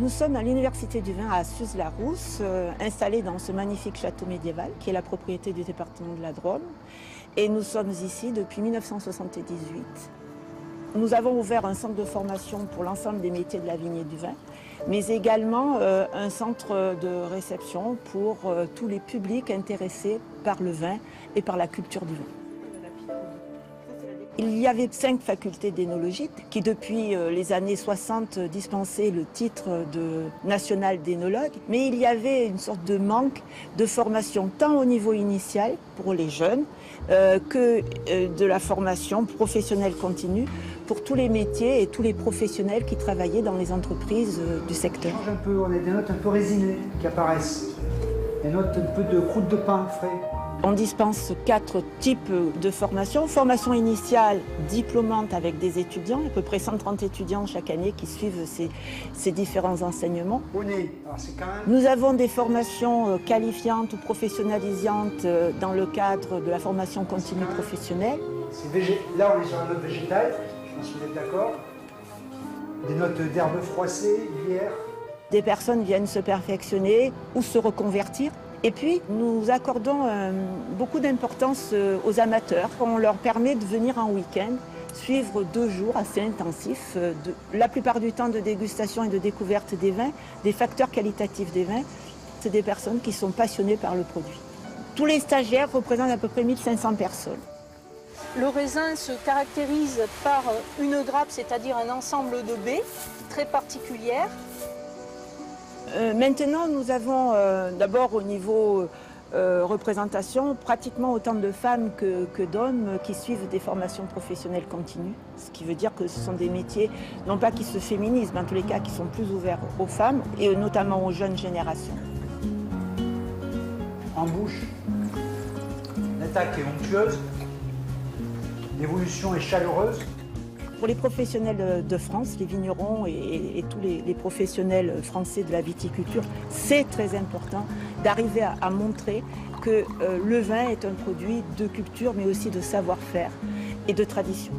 Nous sommes à l'Université du vin à Suze-la-Rousse, installés dans ce magnifique château médiéval qui est la propriété du département de la Drôme. Et nous sommes ici depuis 1978. Nous avons ouvert un centre de formation pour l'ensemble des métiers de la vigne et du vin, mais également un centre de réception pour tous les publics intéressés par le vin et par la culture du vin. Il y avait 5 facultés d'énologie qui, depuis les années 60, dispensaient le titre de national d'énologue. Mais il y avait une sorte de manque de formation, tant au niveau initial pour les jeunes, que de la formation professionnelle continue pour tous les métiers et tous les professionnels qui travaillaient dans les entreprises du secteur. On change un peu, on a des notes un peu résinées qui apparaissent. Des notes un peu de croûte de pain frais. On dispense 4 types de formations. Formation initiale, diplômante avec des étudiants, à peu près 130 étudiants chaque année qui suivent ces différents enseignements. Nous avons des formations qualifiantes ou professionnalisantes dans le cadre de la formation continue professionnelle. Là, on est sur la note végétale, je pense que vous êtes d'accord. Des notes d'herbes froissées, bière. Des personnes viennent se perfectionner ou se reconvertir. Et puis, nous accordons beaucoup d'importance aux amateurs. On leur permet de venir en week-end, suivre 2 jours assez intensifs, la plupart du temps de dégustation et de découverte des vins, des facteurs qualitatifs des vins. C'est des personnes qui sont passionnées par le produit. Tous les stagiaires représentent à peu près 1500 personnes. Le raisin se caractérise par une grappe, c'est-à-dire un ensemble de baies très particulières. Maintenant, nous avons d'abord au niveau représentation pratiquement autant de femmes que d'hommes qui suivent des formations professionnelles continues. Ce qui veut dire que ce sont des métiers, non pas qui se féminisent, mais en tous les cas qui sont plus ouverts aux femmes et notamment aux jeunes générations. En bouche, l'attaque est onctueuse, l'évolution est chaleureuse. Pour les professionnels de France, les vignerons et tous les professionnels français de la viticulture, c'est très important d'arriver à montrer que le vin est un produit de culture, mais aussi de savoir-faire et de tradition.